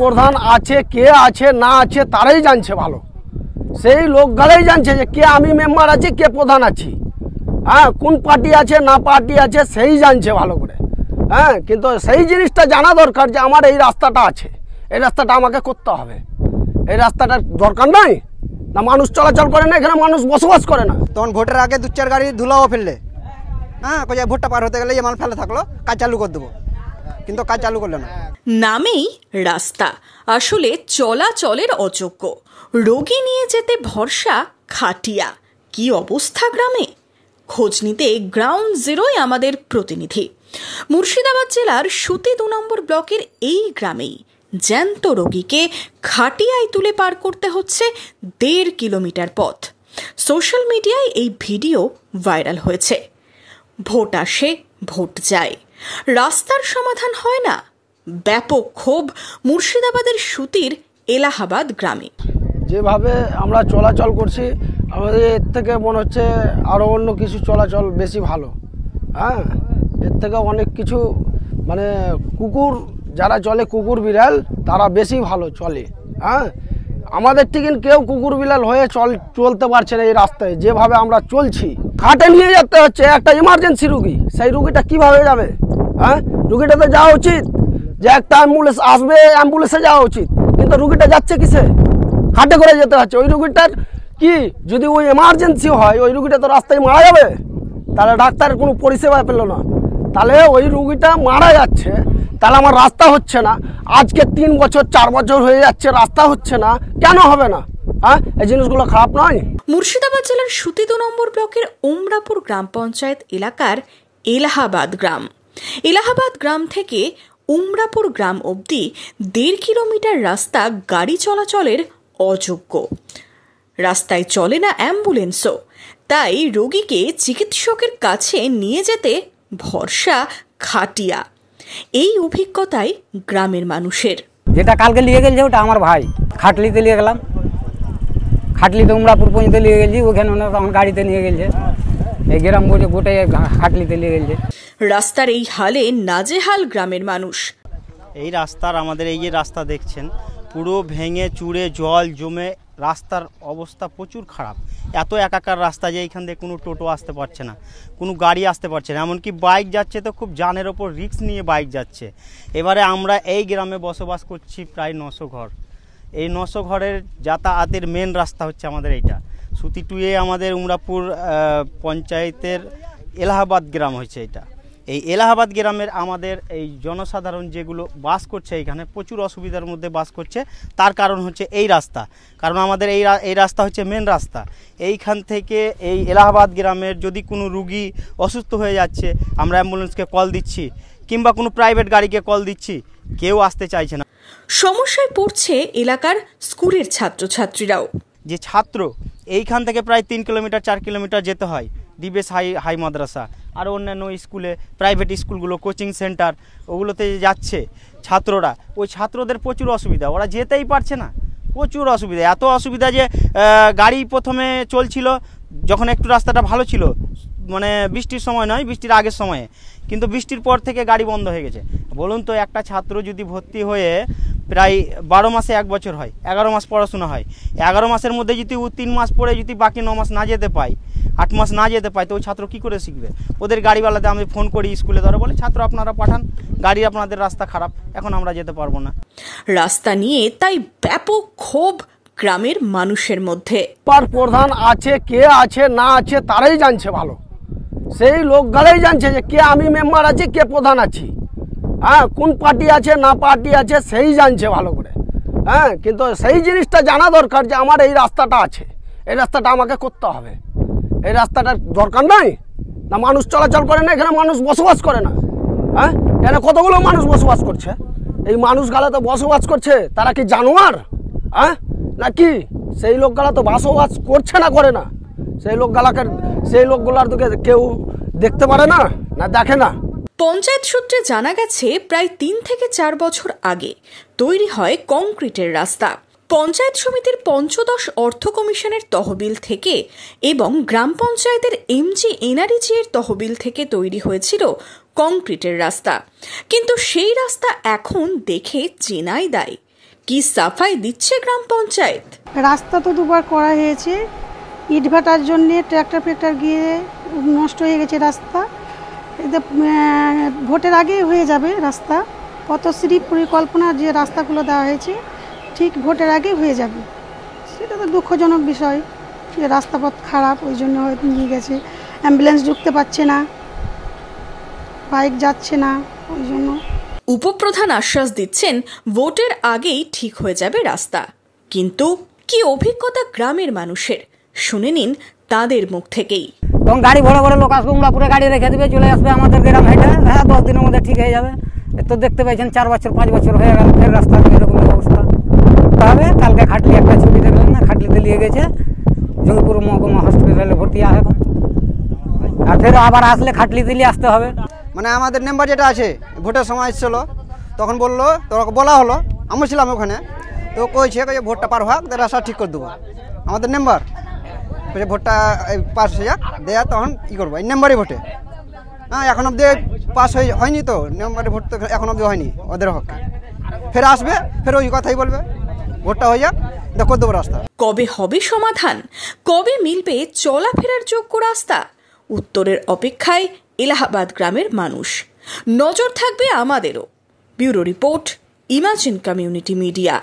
প্রধান আছে কে আছে না আছে তারাই জানছে ভালো, সেই লোকগুলাই জানছে যে কে আমি মেম্বার আছি কে প্রধান আছি, হ্যাঁ কোন পার্টি আছে না পার্টি আছে সেই জানছে ভালো করে। হ্যাঁ কিন্তু সেই জিনিসটা জানা দরকার যে আমার এই রাস্তাটা আছে, এই রাস্তাটা আমাকে করতে হবে। এই রাস্তাটার দরকার নাই না, মানুষ চলাচল করে না, এখানে মানুষ বসবাস করে না। তখন ভোটের আগে 2-4 গাড়ি ধুলাও ফেললে, হ্যাঁ কোথায় ভোটটা পার হতে গেলে যে মাল ফেলে থাকলো, কাজ চালু করে দেবো, কিন্তু কাজ চালু করলো না। নামেই রাস্তা, আসলে চলাচলের অযোগ্য। রোগী নিয়ে যেতে ভরসা খাটিয়া। কি অবস্থা গ্রামে? খোঁজ নিতে গ্রাউন্ড জিরোয় আমাদের প্রতিনিধি। মুর্শিদাবাদ জেলার সুতি 2 নম্বর ব্লকের এই গ্রামেই জ্যান্ত রোগীকে খাটিয়ায় তুলে পার করতে হচ্ছে 1.5 কিলোমিটার পথ। সোশ্যাল মিডিয়ায় এই ভিডিও ভাইরাল হয়েছে। ভোট আসে ভোট যায়, রাস্তার সমাধান হয় না। ব্যাপক ক্ষোভ মুর্শিদাবাদের সুতির এলাহাবাদ গ্রামে। যেভাবে আমরা চলাচল করছি আমাদের এর থেকে মনে হচ্ছে আরও অন্য কিছু চলাচল বেশি ভালো। হ্যাঁ এর থেকে অনেক কিছু মানে কুকুর যারা চলে, কুকুর বিড়াল তারা বেশি ভালো চলে। হ্যাঁ আমাদের ঠিক কেউ কুকুর বিড়াল হয়ে চলতে পারছে না এই রাস্তায়, যেভাবে আমরা চলছি। খাটে নিয়ে যেতে হচ্ছে একটা ইমার্জেন্সি রুগী, সেই রুগীটা কিভাবে যাবে? হ্যাঁ রুগীটা তো যাওয়া উচিত যে একটা অ্যাম্বুলেন্স আসবে, অ্যাম্বুলেন্সে যাওয়া উচিত, কিন্তু রুগীটা যাচ্ছে কিসে? খাটে করে যেতে হচ্ছে। ওই রুগীটার কি যদি ওই এমার্জেন্সি হয়, ওই রুগীটা তো রাস্তায় মারা যাবে, তাহলে ডাক্তারের কোনো পরিষেবা পেল না, তাহলে ওই রুগীটা মারা যাচ্ছে, তাহলে আমার রাস্তা হচ্ছে না। আজকে 3 বছর 4 বছর হয়ে যাচ্ছে রাস্তা হচ্ছে না, কেন হবে না? হ্যাঁ এই জিনিসগুলো খারাপ নয়? মুর্শিদাবাদ জেলার সুতি 2 নম্বর ব্লকের উমরাপুর গ্রাম পঞ্চায়েত এলাকার এলাহাবাদ গ্রাম। এলাহাবাদ গ্রাম থেকে উমরাপুর গ্রাম অবধি 1.5 কিলোমিটার রাস্তা গাড়ি চলাচলের অযোগ্য। রাস্তায় চলে না অ্যাম্বুলেন্সও, তাই রোগীকে চিকিৎসকের কাছে নিয়ে যেতে ভরসা খাটিয়া। এই অভিজ্ঞতায় গ্রামের মানুষের। যেটা কালকে নিয়ে গেছে ওটা আমার ভাই, খাটলিতে নিয়ে গেলাম, খাটলিতে উমরাপুর পর্যন্ত নিয়ে গেছি, ওখানে আমার গাড়িতে নিয়ে গেছে, এই গ্রাম বলে গোটাই খাটলিতে নিয়ে গেছে। রাস্তার এই হালে নাজেহাল গ্রামের মানুষ। এই রাস্তার আমাদের এই যে রাস্তা দেখছেন পুরো ভেঙে চুরে জল জমে রাস্তার অবস্থা প্রচুর খারাপ। এত একাকার রাস্তা যে এইখান থেকে কোনো টোটো আসতে পারছে না, কোনো গাড়ি আসতে পারছে না, এমনকি বাইক যাচ্ছে তো খুব জানের ওপর রিস্ক নিয়ে বাইক যাচ্ছে। এবারে আমরা এই গ্রামে বসবাস করছি প্রায় 900 ঘর। এই 900 ঘরের যাতায়াতের মেন রাস্তা হচ্ছে আমাদের এইটা। সুতি 2-এ আমাদের উমরাপুর পঞ্চায়েতের এলাহাবাদ গ্রাম হচ্ছে এটা। এই এলাহাবাদ গ্রামের আমাদের এই জনসাধারণ যেগুলো বাস করছে এখানে প্রচুর অসুবিধার মধ্যে বাস করছে। তার কারণ হচ্ছে এই রাস্তা, কারণ আমাদের এই রাস্তা হচ্ছে মেন রাস্তা। এইখান থেকে এই এলাহাবাদ গ্রামের যদি কোনো রুগী অসুস্থ হয়ে যাচ্ছে, আমরা অ্যাম্বুলেন্সকে কল দিচ্ছি কিংবা কোনো প্রাইভেট গাড়িকে কল দিচ্ছি, কেউ আসতে চাইছে না। সমস্যায় পড়ছে এলাকার স্কুলের ছাত্রছাত্রীরাও। যে ছাত্র এইখান থেকে প্রায় 3 কিলোমিটার 4 কিলোমিটার যেতে হয় ডিবেস হাই মাদ্রাসা আর অন্যান্য স্কুলে, প্রাইভেট স্কুলগুলো, কোচিং সেন্টার, ওগুলোতে যাচ্ছে ছাত্ররা। ওই ছাত্রদের প্রচুর অসুবিধা, ওরা যেতেই পারছে না, প্রচুর অসুবিধা। এত অসুবিধা যে গাড়ি প্রথমে চলছিল যখন একটু রাস্তাটা ভালো ছিল, মানে বৃষ্টির সময় নয়, বৃষ্টির আগের সময়ে, কিন্তু বৃষ্টির পর থেকে গাড়ি বন্ধ হয়ে গেছে। বলুন তো একটা ছাত্র যদি ভর্তি হয়ে প্রায় 12 মাসে 1 বছর হয়, 11 মাস পড়াশোনা হয়, 11 মাসের মধ্যে যদি ও 3 মাস পড়ে যদি বাকি 9 মাস না যেতে পায়, 8 মাস না যেতে পায়, তো ওই ছাত্র কী করে শিখবে? ওদের গাড়িওয়ালাতে আমি ফোন করি স্কুলে, ধরো বলে ছাত্র আপনারা পাঠান, গাড়ি আপনাদের রাস্তা খারাপ, এখন আমরা যেতে পারবো না। রাস্তা নিয়ে তাই ব্যাপক ক্ষোভ গ্রামের মানুষের মধ্যে। প্রধান আছে কে আছে না আছে তারাই জানছে ভালো, সেই লোকগুলাই জানছে যে কে আমি মেম্বার আছি কে প্রধান আছি, হ্যাঁ কোন পার্টি আছে না পার্টি আছে সেই জানছে ভালো করে। হ্যাঁ কিন্তু সেই জিনিসটা জানা দরকার যে আমার এই রাস্তাটা আছে, এই রাস্তাটা আমাকে করতে হবে। এই রাস্তাটার দরকার নাই না, মানুষ চলাচল করে না, এখানে মানুষ বসবাস করে না। হ্যাঁ এখানে কতগুলো মানুষ বসবাস করছে, এই মানুষগুলো তো বসবাস করছে, তারা কি জানোয়ার? হ্যাঁ নাকি সেই লোকগুলা তো বসবাস করছে না, করে না, সেই লোকগুলার দিকে কেউ দেখতে পারে না, না দেখে না। পঞ্চায়েত সূত্রে জানা গেছে প্রায় 3 থেকে 4 বছর আগে তৈরি হয় কংক্রিটের রাস্তা। পঞ্চায়েত সমিতির পঞ্চদশ অর্থ কমিশনের তহবিল থেকে এবং গ্রাম পঞ্চায়েতের MGNREG এর তহবিল থেকে তৈরি হয়েছিল কংক্রিটের রাস্তা, কিন্তু সেই রাস্তা এখন দেখে চেনাই দায়। কি সাফাই দিচ্ছে গ্রাম পঞ্চায়েত? রাস্তা তো দুবার করা হয়েছে, ইটভাটার জন্যে ট্র্যাক্টর ফ্যাক্টর গিয়ে নষ্ট হয়ে গেছে রাস্তা। এতে ভোটের আগেই হয়ে যাবে রাস্তা। পথশ্রী পরিকল্পনার যে রাস্তাগুলো দেওয়া হয়েছে ঠিক ভোটের আগেই হয়ে যাবে। সেটা তো দুঃখজনক বিষয় যে রাস্তাপথ খারাপ, ওই জন্য হয়তো নিয়ে গেছে। অ্যাম্বুলেন্স ঢুকতে পারছে না, বাইক যাচ্ছে না, ওই জন্য। উপপ্রধান আশ্বাস দিচ্ছেন ভোটের আগেই ঠিক হয়ে যাবে রাস্তা। কিন্তু কি অভিজ্ঞতা গ্রামের মানুষের, শুনে নিন তাদের মুখ থেকেই। তখন গাড়ি বড় বড় লোক আসবে, উমরাপুরে গাড়ি রেখে দেবে, চলে আসবে আমাদের গ্রাম হেঁটে, হ্যাঁ 10 দিনের মধ্যে ঠিক হয়ে যাবে। তো দেখতে পাচ্ছেন 4 বছর 5 বছর হয়ে গেল, ফের রাস্তার এরকম অবস্থা। তবে কালকে খাটলি একটা ছবি দেখলেন না, খাটলিতে নিয়ে গেছে, জঙ্গিপুর মহকুমা হসপিটালে ভর্তি আছে এখন। আর ফের আবার আসলে খাটলিতে নিয়ে আসতে হবে। মানে আমাদের মেম্বার যেটা আছে ভোটের সময় এসেছিল, তখন বললো, তোকে বলা হলো, আমি ছিলাম ওখানে, তো কইছে ভোটটা পার হোক রাস্তা ঠিক করে দেবো। আমাদের মেম্বার ভোটটা পাস হয়ে যাক, দেয়া তখন ই করবো এই মেম্বারই ভোটে। হ্যাঁ, এখন অব্দি পাস হয়নি তো, মেম্বারের ভোট তো এখন অব্দি হয়নি ওদের হকে। ফের আসবে, ফের ওই কথাই বলবে, ভোটটা হয়ে যাক, করে দেবো রাস্তা। কবে হবে সমাধান? কবে মিলবে চলাফেরার যোগ্য রাস্তা? উত্তরের অপেক্ষায় এলাহাবাদ গ্রামের মানুষ। নজর থাকবে আমাদেরও। Bureau report, imagine community media.